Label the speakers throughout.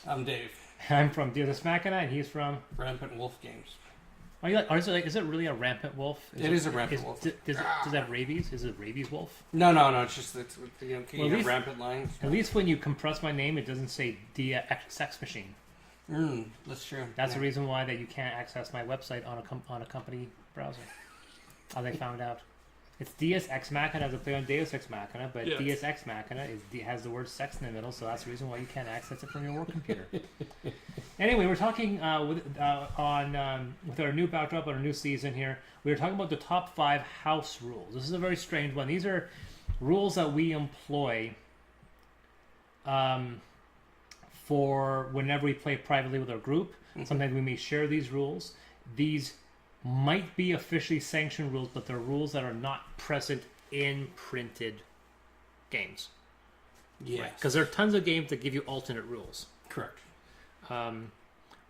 Speaker 1: I'm Dave.
Speaker 2: I'm from Deus Ex Machina, and he's from.
Speaker 1: Rampant Wolf Games.
Speaker 2: Are you like, or is it really a rampant wolf?
Speaker 1: It is a rampant wolf.
Speaker 2: Does it have rabies? Is it a rabies wolf?
Speaker 1: No. It's just it's
Speaker 2: Well, at least-
Speaker 1: rampant lions.
Speaker 2: At least when you compress my name, it doesn't say Sex Machine.
Speaker 1: That's true.
Speaker 2: That's the reason why that you can't access my website on a company browser. How they found out. It's Deus Ex Machina as a play on Deus Ex Machina, but
Speaker 1: Yes.
Speaker 2: Deus Ex Machina has the word sex in the middle, so that's the reason why you can't access it from your work computer. Anyway, we're talking with our new backdrop on our new season here. We were talking about the top 5 house rules. This is a very strange one. These are rules that we employ for whenever we play privately with our group. Sometimes we may share these rules. These might be officially sanctioned rules, but they're rules that are not present in printed games.
Speaker 1: Yeah.
Speaker 2: Because there are tons of games that give you alternate rules.
Speaker 1: Correct.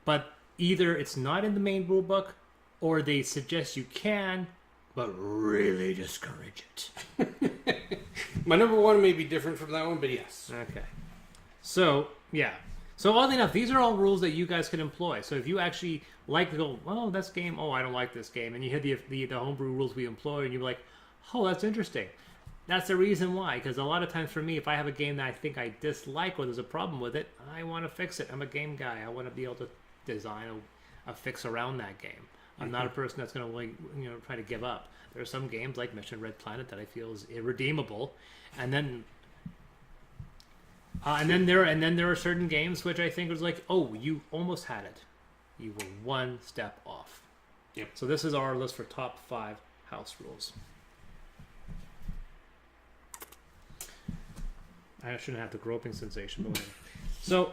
Speaker 2: But either it's not in the main rule book, or they suggest you can, but really discourage it.
Speaker 1: My number one may be different from that one, but yes.
Speaker 2: Okay. So, yeah. So, oddly enough, these are all rules that you guys can employ. So, if you actually like to go, oh, this game, oh, I don't like this game, and you hear the homebrew rules we employ, and you're like, oh, that's interesting. That's the reason why. Because a lot of times for me, if I have a game that I think I dislike or there's a problem with it, I want to fix it. I'm a game guy. I want to be able to design a fix around that game. I'm not a person that's going to try to give up. There are some games like Mission Red Planet that I feel is irredeemable, and then there are certain games which I think was like, oh, you almost had it, you were one step off.
Speaker 1: Yep.
Speaker 2: So this is our list for top 5 house rules. I shouldn't have the groping sensation, but whatever. So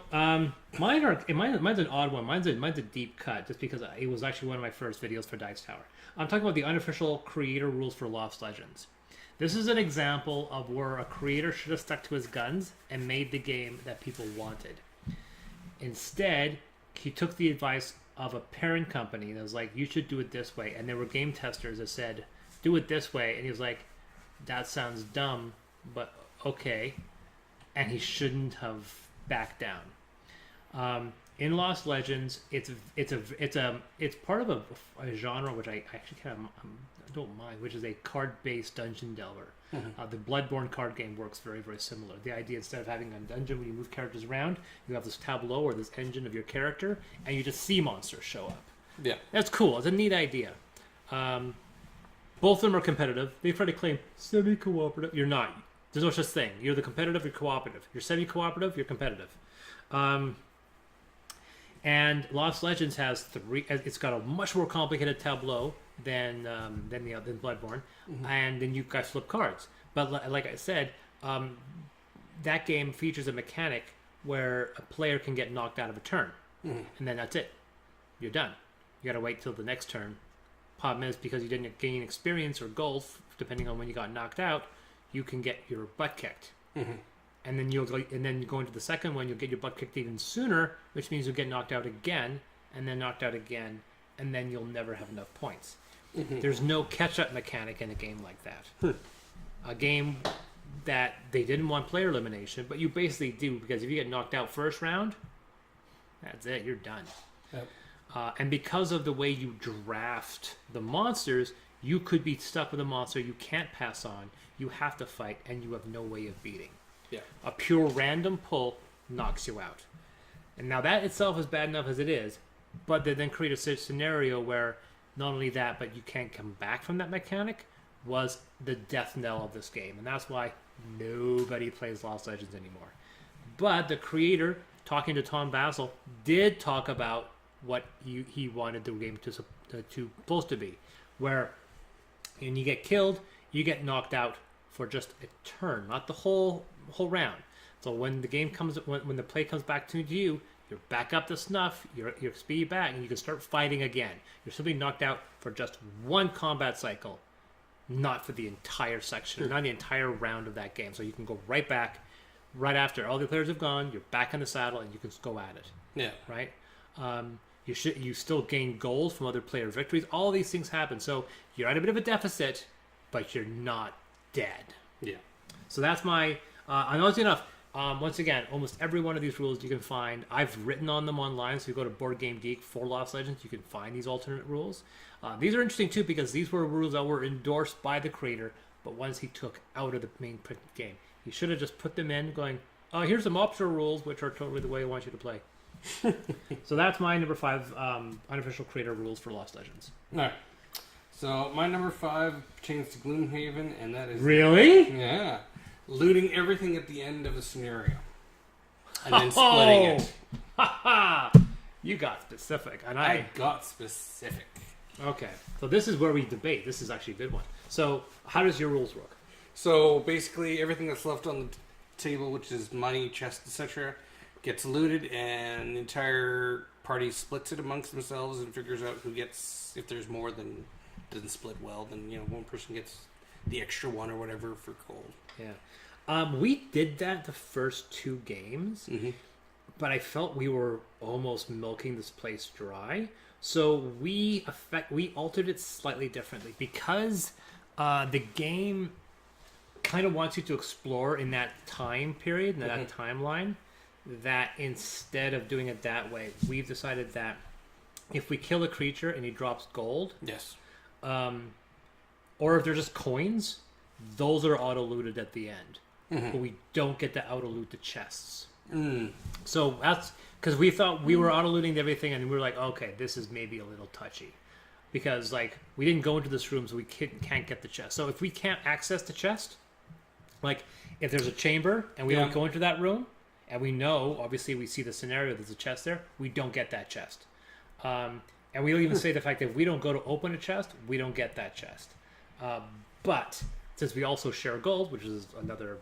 Speaker 2: mine's an odd one. Mine's a deep cut, just because it was actually one of my first videos for Dice Tower. I'm talking about the unofficial creator rules for Lost Legends. This is an example of where a creator should have stuck to his guns and made the game that people wanted. Instead, he took the advice of a parent company that was like, you should do it this way. And there were game testers that said, do it this way. And he was like, that sounds dumb, but okay. And he shouldn't have backed down. In Lost Legends, it's part of a genre which I actually kind of don't mind, which is a card-based dungeon delver. The Bloodborne card game works very, very similar. The idea, instead of having a dungeon where you move characters around, you have this tableau or this engine of your character, and you just see monsters show up.
Speaker 1: Yeah.
Speaker 2: That's cool. It's a neat idea. Both of them are competitive. They try to claim semi-cooperative. You're not. There's no such thing. You're the competitive, you're cooperative. You're semi-cooperative, you're competitive. And Lost Legends has 3. It's got a much more complicated tableau than Bloodborne, and then you guys flip cards. But like I said, that game features a mechanic where a player can get knocked out of a turn, and then that's it. You're done. You got to wait till the next turn. Problem is, because you didn't gain experience or gold, depending on when you got knocked out, you can get your butt kicked. And then you go into the second one, you'll get your butt kicked even sooner, which means you'll get knocked out again, and then knocked out again, and then you'll never have enough points. There's no catch-up mechanic in a game like that. A game that they didn't want player elimination, but you basically do, because if you get knocked out first round, that's it, you're done.
Speaker 1: Yep.
Speaker 2: And because of the way you draft the monsters, you could be stuck with a monster you can't pass on, you have to fight, and you have no way of beating.
Speaker 1: Yeah.
Speaker 2: A pure random pull knocks you out. And now that itself is bad enough as it is, but they then create a scenario where not only that, but you can't come back from that mechanic, was the death knell of this game. And that's why nobody plays Lost Legends anymore. But the creator, talking to Tom Basil, did talk about what he wanted the game to supposed to be, where when you get killed, you get knocked out for just a turn, not the whole round. So when the game comes, when the play comes back to you, you're back up to snuff, you're speed back, and you can start fighting again. You're simply knocked out for just one combat cycle, not for the entire section, not the entire round of that game. So you can go right back, right after all the players have gone, you're back in the saddle, and you can go at it.
Speaker 1: Yeah.
Speaker 2: Right? You still gain gold from other player victories. All these things happen. So you're at a bit of a deficit, but you're not dead.
Speaker 1: Yeah.
Speaker 2: So that's my... honestly enough, Once again, almost every one of these rules you can find. I've written on them online, so you go to Board Game Geek for Lost Legends, you can find these alternate rules. These are interesting too because these were rules that were endorsed by the creator, but ones he took out of the main printed game. He should have just put them in, going, "Oh, here's some optional rules, which are totally the way I want you to play." So that's my number 5 unofficial creator rules for Lost Legends.
Speaker 1: All right. So my number 5 pertains to Gloomhaven, and that is
Speaker 2: Really?
Speaker 1: looting everything at the end of a scenario, and then splitting it.
Speaker 2: Ha You got specific, and
Speaker 1: I got specific.
Speaker 2: Okay, so this is where we debate. This is actually a good one. So, how does your rules work?
Speaker 1: So basically, everything that's left on the table, which is money, chests, etc., gets looted, and the entire party splits it amongst themselves and figures out who gets. If there's more than doesn't split well, then one person gets the extra one or whatever for gold.
Speaker 2: Yeah, we did that the first 2 games, but I felt we were almost milking this place dry. So we altered it slightly differently because the game kind of wants you to explore in that time period, in that timeline. That instead of doing it that way, we've decided that if we kill a creature and he drops gold,
Speaker 1: yes,
Speaker 2: or if they're just coins, those are auto looted at the end, but we don't get to auto loot the chests. So that's because we thought we were auto looting everything, and we were like, okay, this is maybe a little touchy because we didn't go into this room, so we can't get the chest. So if we can't access the chest, like if there's a chamber and we don't go into that room, and we know obviously we see the scenario there's a chest there, we don't get that chest. And we'll even say the fact that if we don't go to open a chest, we don't get that chest. But since we also share gold, which is another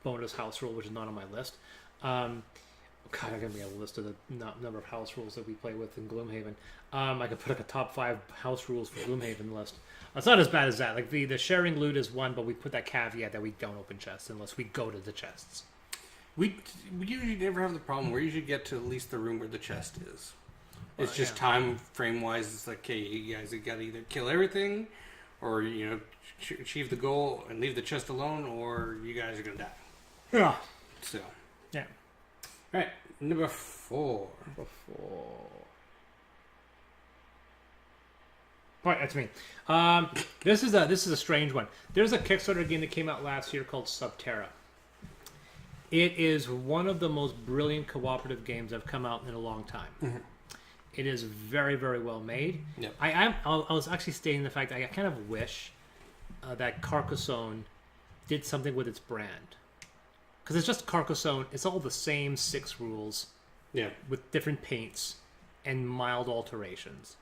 Speaker 2: bonus house rule, which is not on my list. God, I'm gonna be a list of the number of house rules that we play with in Gloomhaven. I could put a top 5 house rules for Gloomhaven list. It's not as bad as that. Like the sharing loot is one, but we put that caveat that we don't open chests unless we go to the chests.
Speaker 1: We usually never have the problem. We usually get to at least the room where the chest is. It's just time frame wise. It's like, okay, you guys have got to either kill everything, or achieve the goal and leave the chest alone, or you guys are gonna die.
Speaker 2: Yeah.
Speaker 1: So.
Speaker 2: Yeah.
Speaker 1: All right, number 4.
Speaker 2: Right, that's me. This is a strange one. There's a Kickstarter game that came out last year called Subterra. It is one of the most brilliant cooperative games that have come out in a long time. It is very, very well made.
Speaker 1: Yep.
Speaker 2: I was actually stating the fact that I kind of wish that Carcassonne did something with its brand. Because it's just Carcassonne. It's all the same 6 rules with different paints and mild alterations.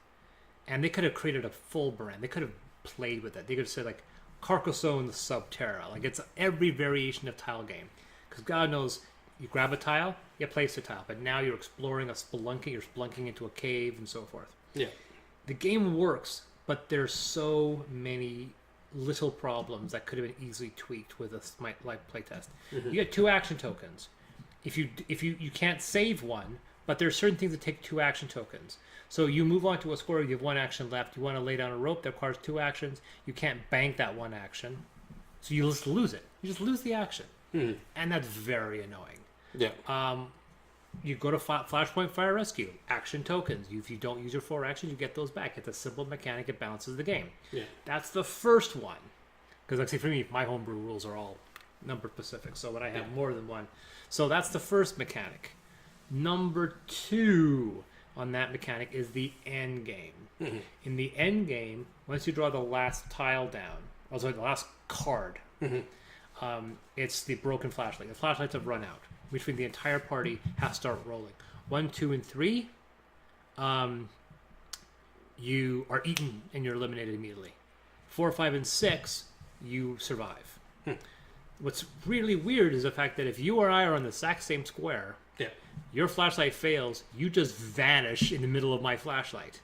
Speaker 2: And they could have created a full brand. They could have played with it. They could have said, like, Carcassonne Subterra. Like, it's every variation of tile game. Because God knows, you grab a tile, you place a tile. But now you're exploring you're spelunking into a cave and so forth. Yeah. The game works, but there's so many little problems that could have been easily tweaked with a live playtest. You get 2 action tokens. If you can't save one, but there are certain things that take 2 action tokens. So you move on to a square, you have 1 action left. You want to lay down a rope that requires 2 actions. You can't bank that 1 action, so you just lose it. You just lose the action, and that's very annoying. Yeah. You go to Flashpoint Fire Rescue, action tokens. If you don't use your 4 actions, you get those back. It's a simple mechanic. It balances the game. Yeah. That's the first one. Because, like, see, for me, my homebrew rules are all number specific. So when I have more than one. So that's the first mechanic. Number 2 on that mechanic is the end game. In the end game, once you draw the last tile down, the last card, it's the broken flashlight. The flashlights have run out, which means the entire party has to start rolling. 1, 2, and 3, you are eaten and you're eliminated immediately. 4, 5, and 6, you survive. What's really weird is the fact that if you or I are on the exact same square, your flashlight fails, you just vanish in the middle of my flashlight.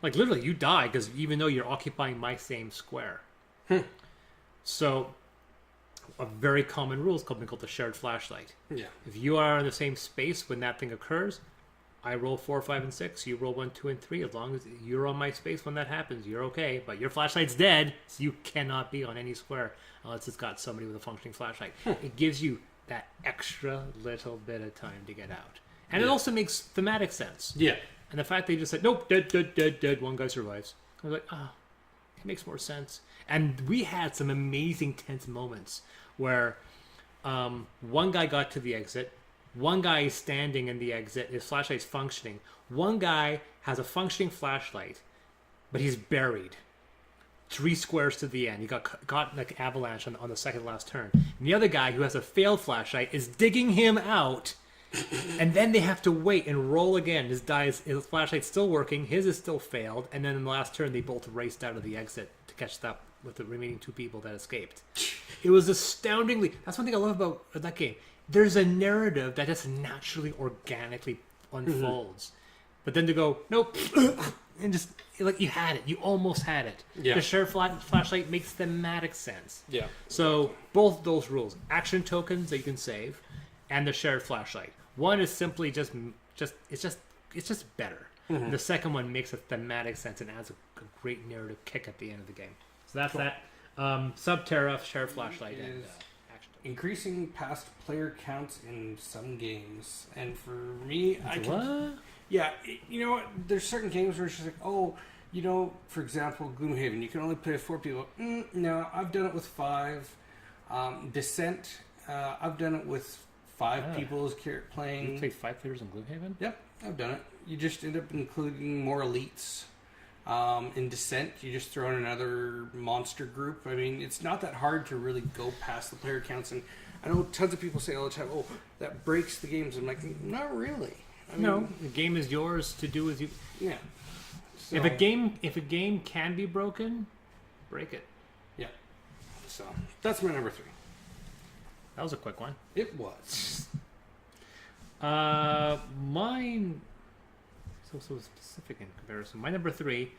Speaker 2: Like, literally, you die because even though you're occupying my same square. So, a very common rule is called the shared flashlight. Yeah. If you are in the same space when that thing occurs, I roll 4, 5, and 6. You roll 1, 2, and 3. As long as you're on my space when that happens, you're okay. But your flashlight's dead, so you cannot be on any square unless it's got somebody with a functioning flashlight. It gives you that extra little bit of time to get out. And it also makes thematic sense.
Speaker 1: Yeah.
Speaker 2: And the fact they just said, nope, dead, one guy survives. I was like, it makes more sense. And we had some amazing tense moments where one guy got to the exit, one guy is standing in the exit, his flashlight's functioning. One guy has a functioning flashlight, but he's buried 3 squares to the end. He got like avalanche on the second last turn. And the other guy who has a failed flashlight is digging him out. And then they have to wait and roll again. His flashlight's still working, his is still failed, and then in the last turn they both raced out of the exit to catch up with the remaining 2 people that escaped. It was astoundingly... That's one thing I love about that game. There's a narrative that just naturally, organically unfolds. But then to go, nope, and just, like, you had it. You almost had it.
Speaker 1: Yeah.
Speaker 2: The shared flashlight makes thematic sense.
Speaker 1: Yeah.
Speaker 2: So, both those rules, action tokens that you can save, and the shared flashlight. One is simply it's just better. Mm-hmm. The second one makes a thematic sense and adds a great narrative kick at the end of the game. So that's that. Subterra, shared flashlight, and action token.
Speaker 1: Increasing past player counts in some games. And for me,
Speaker 2: What?
Speaker 1: Yeah, you know what? There's certain games where it's just like, oh, you know, for example, Gloomhaven, you can only play with 4 people. No, I've done it with 5. Descent, I've done it with 5 people as playing.
Speaker 2: You played 5 players in Gloomhaven?
Speaker 1: Yep, I've done it. You just end up including more elites. In Descent, you just throw in another monster group. I mean, it's not that hard to really go past the player counts. And I know tons of people say all the time, oh, that breaks the games. I'm like, not really. I mean,
Speaker 2: No, the game is yours to do as you...
Speaker 1: Yeah. So,
Speaker 2: If a game can be broken, break it.
Speaker 1: Yeah. So, that's my number 3.
Speaker 2: That was a quick one.
Speaker 1: It was.
Speaker 2: Mine... So specific in comparison. My number 3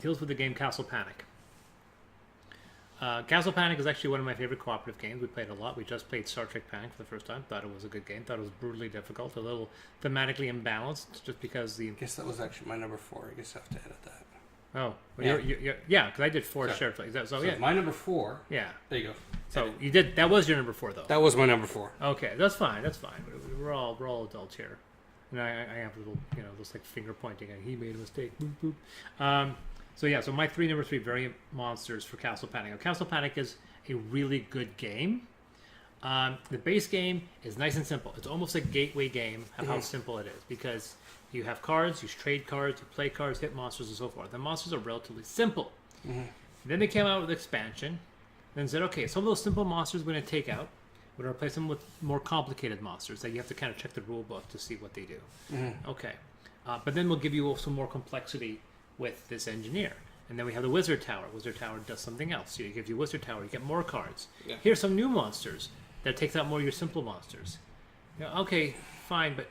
Speaker 2: deals with the game Castle Panic. Castle Panic is actually one of my favorite cooperative games. We played a lot. We just played Star Trek Panic for the first time. Thought it was a good game. Thought it was brutally difficult. A little thematically imbalanced, just because the...
Speaker 1: I guess that was actually my number 4. I guess I have to edit that.
Speaker 2: Oh, well,
Speaker 1: Yeah.
Speaker 2: yeah, because I did 4
Speaker 1: Sorry.
Speaker 2: shared plays. So
Speaker 1: So
Speaker 2: yeah,
Speaker 1: my number 4.
Speaker 2: yeah.
Speaker 1: There you go.
Speaker 2: So you did. That was your number 4, though.
Speaker 1: That was my number 4.
Speaker 2: Okay, that's fine. That's fine. We're all adults here, and I have a little, just like finger pointing, and he made a mistake. Boop boop. So yeah, so my number 3 variant monsters for Castle Panic. Now, Castle Panic is a really good game. The base game is nice and simple. It's almost a gateway game of how simple it is, because you have cards, you trade cards, you play cards, hit monsters, and so forth. The monsters are relatively simple. Then they came out with expansion, then said, okay, some of those simple monsters we're going to take out. We're going to replace them with more complicated monsters that you have to kind of check the rule book to see what they do. Okay. But then we'll give you some more complexity with this engineer. And then we have the Wizard Tower. Wizard Tower does something else. So it gives you Wizard Tower. You get more cards.
Speaker 1: Yeah.
Speaker 2: Here's some new monsters that takes out more of your simple monsters. Okay, fine, but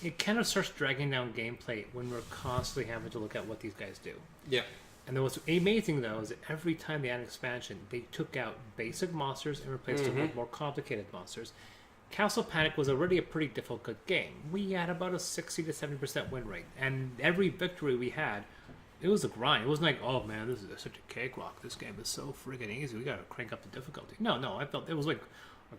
Speaker 2: it kind of starts dragging down gameplay when we're constantly having to look at what these guys do.
Speaker 1: Yeah.
Speaker 2: And what's amazing, though, is that every time they had an expansion, they took out basic monsters and replaced them with more complicated monsters. Castle Panic was already a pretty difficult game. We had about a 60 to 70% win rate. And every victory we had, it was a grind. It wasn't like, oh, man, this is such a cakewalk. This game is so friggin' easy. We got to crank up the difficulty. No, I felt it was like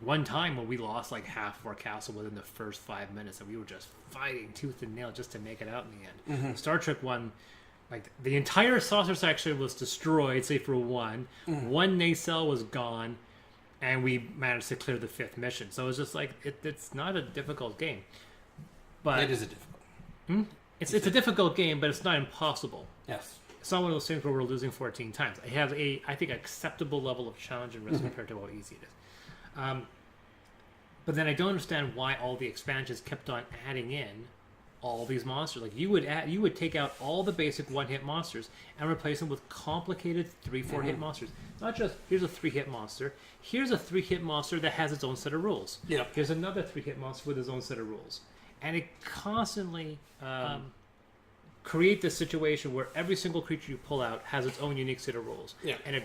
Speaker 2: one time when we lost like half of our castle within the first 5 minutes, and we were just fighting tooth and nail just to make it out in the end. Star Trek one... Like, the entire saucer section was destroyed, save for one. One nacelle was gone, and we managed to clear the 5th mission. So it's just like, it's not a difficult game. But
Speaker 1: It is a difficult.
Speaker 2: It's a difficult game, but it's not impossible.
Speaker 1: Yes.
Speaker 2: It's not one of those things where we're losing 14 times. It has a, I think, acceptable level of challenge and risk compared to how easy it is. But then I don't understand why all the expansions kept on adding in all these monsters. Like, you would take out all the basic 1-hit monsters and replace them with complicated 3-4 hit monsters. Not just, here's a 3-hit monster, here's a 3-hit monster that has its own set of rules.
Speaker 1: Yeah.
Speaker 2: Here's another 3-hit monster with its own set of rules. And it constantly create this situation where every single creature you pull out has its own unique set of rules.
Speaker 1: Yeah.
Speaker 2: And it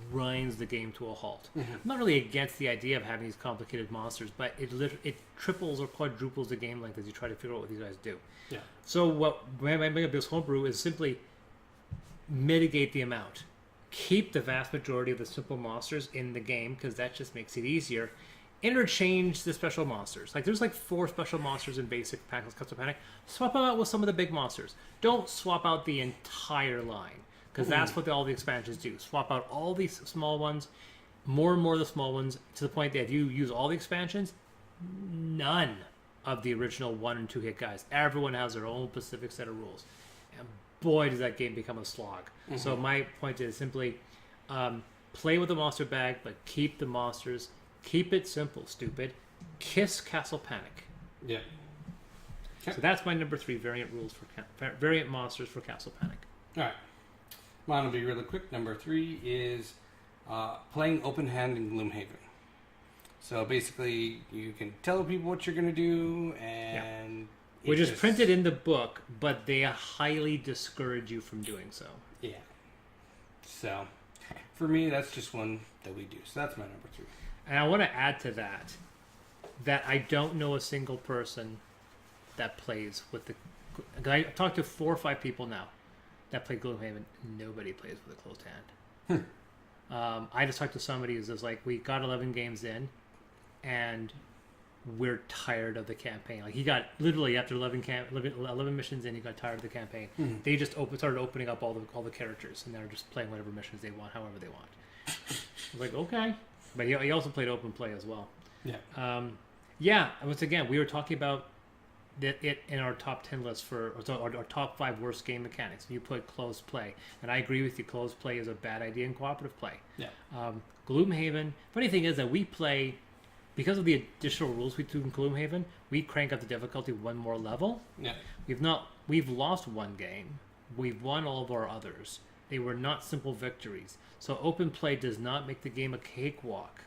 Speaker 2: grinds the game to a halt. I'm not really against the idea of having these complicated monsters, but it triples or quadruples the game length as you try to figure out what these guys do.
Speaker 1: Yeah.
Speaker 2: So what my this homebrew is simply mitigate the amount. Keep the vast majority of the simple monsters in the game, because that just makes it easier. interchange the special monsters. Like there's like 4 special monsters in basic Custom Panic. Swap them out with some of the big monsters. Don't swap out the entire line, because that's what all the expansions do. Swap out all these small ones, more and more of the small ones, to the point that if you use all the expansions, none of the original 1 and 2 hit guys. Everyone has their own specific set of rules, and boy does that game become a slog. So my point is simply play with the monster bag, but keep the monsters. Keep it simple, stupid. Kiss Castle Panic.
Speaker 1: Yeah. Okay.
Speaker 2: So that's my number 3 variant rules for variant monsters for Castle Panic.
Speaker 1: All right. Mine will be really quick. Number 3 is playing open hand in Gloomhaven. So basically, you can tell people what you're going to do, and
Speaker 2: which is printed in the book, but they highly discourage you from doing so.
Speaker 1: Yeah. So for me, that's just one that we do. So that's my number 3.
Speaker 2: And I want to add to that I don't know a single person that plays with the... I've talked to 4 or 5 people now that play Gloomhaven. Nobody plays with a closed hand. I just talked to somebody who's just like, we got 11 games in, and we're tired of the campaign. Like, he got, literally, after 11 missions in, he got tired of the campaign. They just started opening up all the characters, and they're just playing whatever missions they want, however they want. I was like, okay. But he also played open play as well. Yeah. Once again, we were talking about it in our top 10 list for our top 5 worst game mechanics. You put closed play, and I agree with you. Closed play is a bad idea in cooperative play. Gloomhaven. Funny thing is that we play, because of the additional rules we do in Gloomhaven, we crank up the difficulty 1 more level. We've lost 1 game. We've won all of our others. They were not simple victories. So open play does not make the game a cakewalk.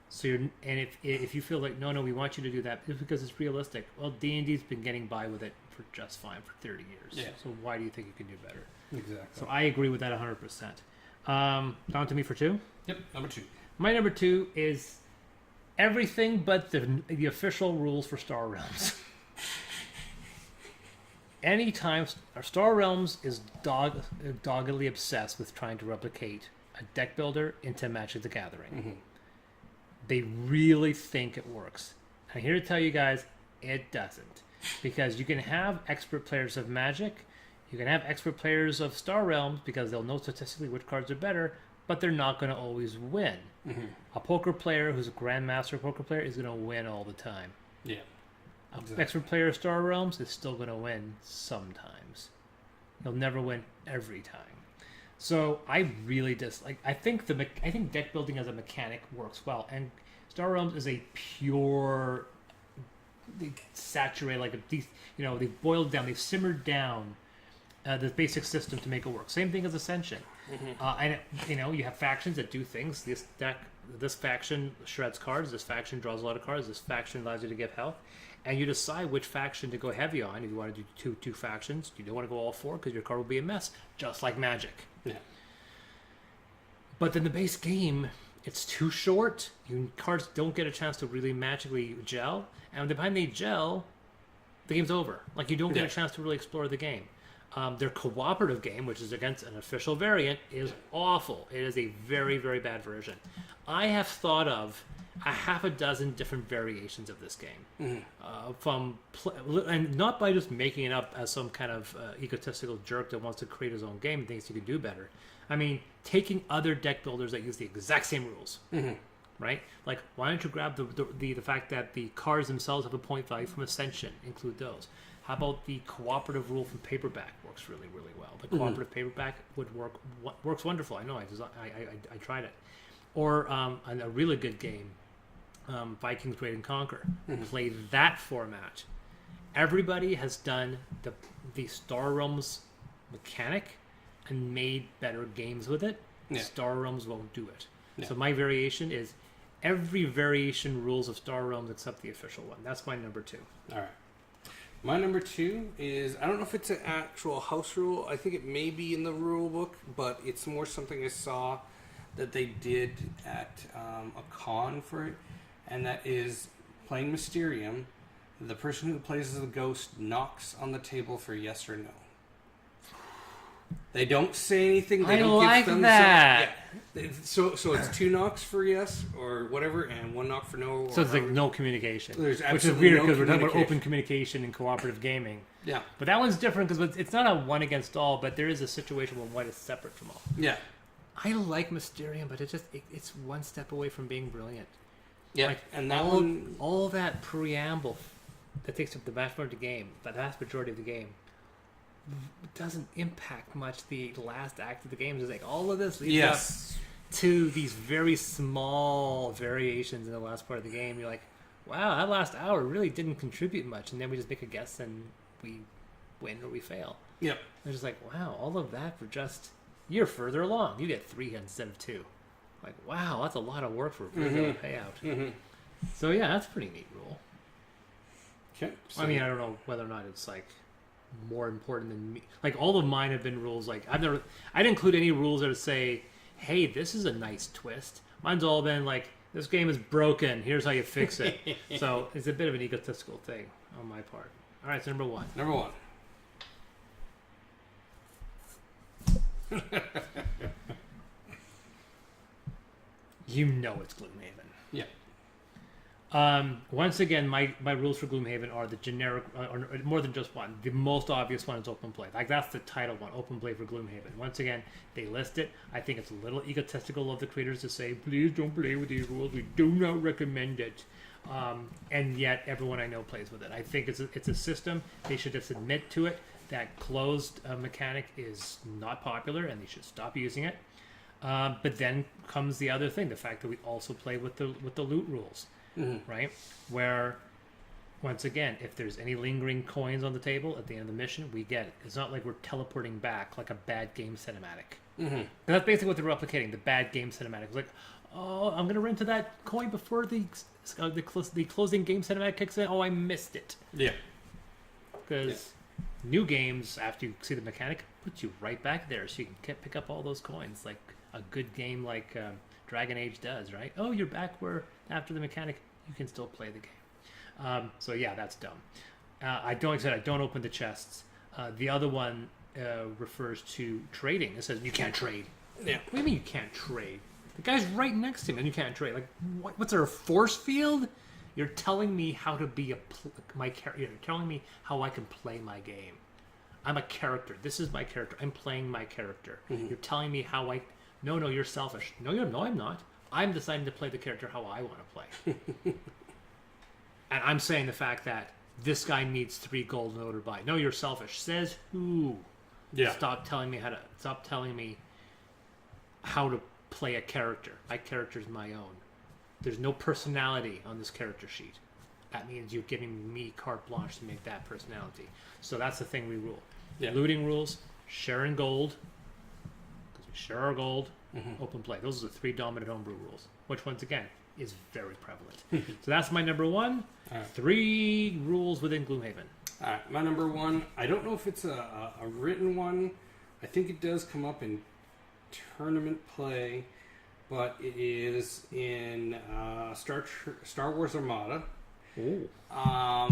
Speaker 2: So if you feel like, no, we want you to do that, it's because it's realistic. Well, D&D's been getting by with it for just fine for 30 years. So why do you think you can do better?
Speaker 1: Exactly.
Speaker 2: So I agree with that 100%. Down to me for 2?
Speaker 1: Yep, number 2.
Speaker 2: My number 2 is everything but the official rules for Star Realms. Anytime Star Realms is doggedly obsessed with trying to replicate a deck builder into Magic the Gathering. They really think it works. I'm here to tell you guys, it doesn't. Because you can have expert players of Magic, you can have expert players of Star Realms, because they'll know statistically which cards are better, but they're not going to always win. A poker player who's a grandmaster poker player is going to win all the time.
Speaker 1: Yeah.
Speaker 2: Exactly. Expert player of Star Realms is still going to win sometimes. He'll never win every time. So I really dislike. I think deck building as a mechanic works well, and Star Realms is a pure. They saturate they've boiled down, they've simmered down the basic system to make it work. Same thing as Ascension. And you have factions that do things. This faction shreds cards. This faction draws a lot of cards. This faction allows you to give health. And you decide which faction to go heavy on. If you want to do two factions, you don't want to go all 4 because your card will be a mess, just like Magic.
Speaker 1: Yeah.
Speaker 2: But then the base game, it's too short. Cards don't get a chance to really magically gel. And by the time they gel, the game's over. Like, you don't get a chance to really explore the game. Their cooperative game, which is against an official variant, is awful. It is a very, very bad version. I have thought of a half a dozen different variations of this game, and not by just making it up as some kind of egotistical jerk that wants to create his own game and thinks he can do better. I mean, taking other deck builders that use the exact same rules, right? Like, why don't you grab the fact that the cards themselves have a point value from Ascension, include those. How about the cooperative rule from Paperback? Works really, really well. The cooperative Paperback works wonderful. I know. I tried it. Or a really good game, Vikings Raid and Conquer. Play that format. Everybody has done the Star Realms mechanic and made better games with it. Star Realms won't do it. So my variation is every variation rules of Star Realms except the official one. That's my number 2.
Speaker 1: All right. My number 2 is, I don't know if it's an actual house rule. I think it may be in the rule book, but it's more something I saw that they did at a con for it, and that is playing Mysterium. The person who plays as the ghost knocks on the table for yes or no. They don't say anything. They
Speaker 2: I
Speaker 1: don't
Speaker 2: like
Speaker 1: give thumbs
Speaker 2: that.
Speaker 1: Up. Yeah. So it's 2 knocks for yes or whatever, and 1 knock for no.
Speaker 2: So it's like no communication,
Speaker 1: There's
Speaker 2: which is
Speaker 1: absolutely
Speaker 2: weird
Speaker 1: no
Speaker 2: because we're talking about
Speaker 1: communication.
Speaker 2: open communication in cooperative gaming.
Speaker 1: Yeah.
Speaker 2: But that one's different because it's not a one against all, but there is a situation where one is separate from all.
Speaker 1: Yeah.
Speaker 2: I like Mysterium, but it's one step away from being brilliant.
Speaker 1: Yeah.
Speaker 2: Like,
Speaker 1: And that one.
Speaker 2: all that preamble that takes up the vast majority of the game, the vast majority of the game, doesn't impact much the last act of the game. It's like all of this leads
Speaker 1: Yes.
Speaker 2: up to these very small variations in the last part of the game. You're like, wow, that last hour really didn't contribute much, and then we just make a guess and we win or we fail.
Speaker 1: Yep.
Speaker 2: It's just like, wow, all of that for just you're further along. You get 3 instead of 2. Like, wow, that's a lot of work for a pretty little payout.
Speaker 1: Mm-hmm.
Speaker 2: So yeah, that's a pretty neat rule.
Speaker 1: Okay. So,
Speaker 2: I mean, I don't know whether or not it's like more important than me. Like all of mine have been rules. Like I didn't include any rules that would say, "Hey, this is a nice twist." Mine's all been like, "This game is broken. Here's how you fix it." So it's a bit of an egotistical thing on my part. All right, so number 1.
Speaker 1: Number 1.
Speaker 2: You know it's Gloomhaven.
Speaker 1: Yeah.
Speaker 2: Once again, my rules for Gloomhaven are the generic, or more than just one. The most obvious one is open play. Like that's the title one, open play for Gloomhaven. Once again, they list it. I think it's a little egotistical of the creators to say, please don't play with these rules. We do not recommend it. And yet everyone I know plays with it. I think it's a system. They should just admit to it that closed mechanic is not popular and they should stop using it. But then comes the other thing, the fact that we also play with the loot rules. Mm-hmm. Right? Where, once again, if there's any lingering coins on the table at the end of the mission, we get it. It's not like we're teleporting back like a bad game cinematic. Mm-hmm. That's basically what they're replicating, the bad game cinematic. It's like, oh, I'm going to run to that coin before the closing game cinematic kicks in. Oh, I missed it.
Speaker 1: Yeah.
Speaker 2: Because new games, after you see the mechanic, puts you right back there so you can pick up all those coins like a good game like Dragon Age does, right? Oh, you're back where after the mechanic you can still play the game. So yeah, that's dumb. I don't open the chests. The other one refers to trading. It says you can't trade.
Speaker 1: Yeah.
Speaker 2: What do you mean you can't trade? The guy's right next to him and you can't trade. Like, what's there, a force field? You're telling me how to be my character. You're telling me how I can play my game. I'm a character. This is my character. I'm playing my character. Mm-hmm. You're telling me how I... No, you're selfish. No, I'm not. I'm deciding to play the character how I want to play. And I'm saying the fact that this guy needs 3 gold in order to buy. No, you're selfish. Says who?
Speaker 1: Yeah.
Speaker 2: Stop telling me how to play a character. My character's my own. There's no personality on this character sheet. That means you're giving me carte blanche to make that personality. So that's the thing we rule. Yeah. Looting rules, sharing gold, because we share our gold, open play. Those are the 3 dominant homebrew rules, which once again is very prevalent. So that's my number 1. Right. 3 rules within Gloomhaven.
Speaker 1: All right, my number 1. I don't know if it's a written one. I think it does come up in tournament play, but it is in Star Wars Armada.
Speaker 2: Ooh.
Speaker 1: I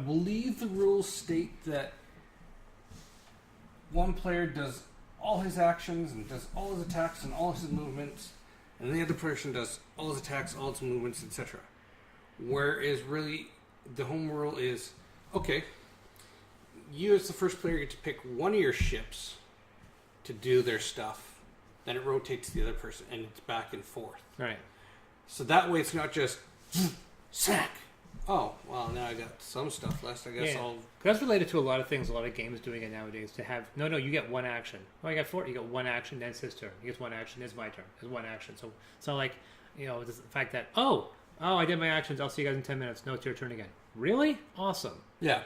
Speaker 1: believe the rules state that one player does all his actions and does all his attacks and all his movements, and the other person does all his attacks, all his movements, etc. Whereas really, the home rule is, okay, you as the first player get to pick one of your ships to do their stuff, then it rotates to the other person, and it's back and forth.
Speaker 2: Right.
Speaker 1: So that way it's not just, sack. Oh, well, now I got some stuff left. I guess I'll...
Speaker 2: That's related to a lot of things, a lot of games doing it nowadays, to have... No, you get one action. Oh, I got 4. You get one action, then it's his turn. He gets one action, it's my turn. It's one action. So like, the fact that, oh, I did my actions. I'll see you guys in 10 minutes. No, it's your turn again. Really? Awesome.
Speaker 1: Yeah.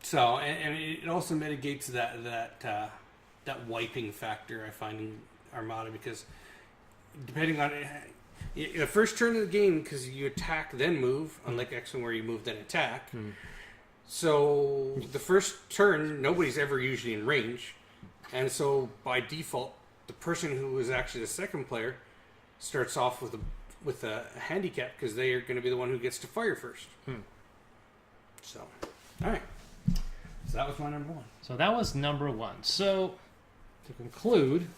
Speaker 1: So, and it also mitigates that wiping factor I find in Armada, because depending on... The first turn of the game, because you attack then move, unlike X-Men where you move then attack. So the first turn, nobody's ever usually in range, and so by default, the person who is actually the second player starts off with a handicap because they are going to be the one who gets to fire first. So, all right. So that was my number one.
Speaker 2: So that was number one. So to conclude,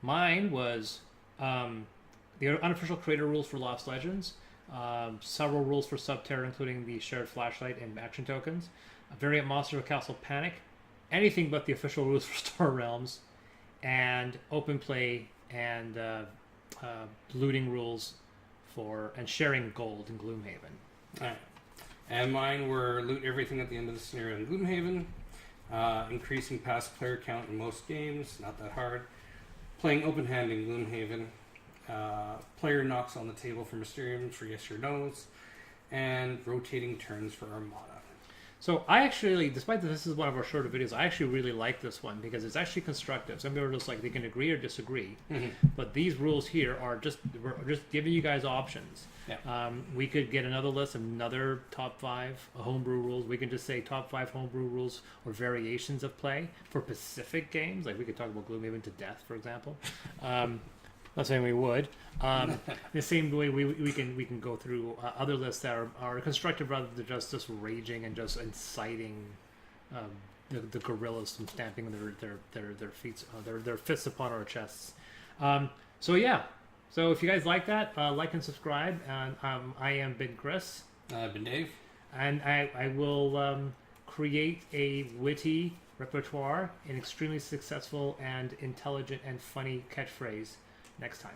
Speaker 2: mine was the unofficial creator rules for Lost Legends, several rules for Subterra, including the shared flashlight and action tokens, a variant monster of Castle Panic, anything but the official rules for Star Realms, and open play and looting rules for and sharing gold in Gloomhaven.
Speaker 1: All right. And mine were loot everything at the end of the scenario in Gloomhaven, increasing past player count in most games, not that hard, playing open hand in Gloomhaven, player knocks on the table for Mysterium for yes or no's, and rotating turns for Armada.
Speaker 2: So I actually, despite that this is one of our shorter videos, I actually really like this one because it's actually constructive. Some people are just like they can agree or disagree, but these rules here are just giving you guys options.
Speaker 1: Yeah.
Speaker 2: We could get another list of another top 5 homebrew rules. We can just say top 5 homebrew rules or variations of play for Pacific games. Like we could talk about Gloomhaven to death, for example. Not saying we would. The same way we can go through other lists that are constructive rather than just raging and just inciting the guerrillas from stamping their feet their fists upon our chests. So yeah. So if you guys like that, like and subscribe. And I am Big Chris.
Speaker 1: I've been Dave.
Speaker 2: And I will create a witty repertoire, an extremely successful and intelligent and funny catchphrase next time.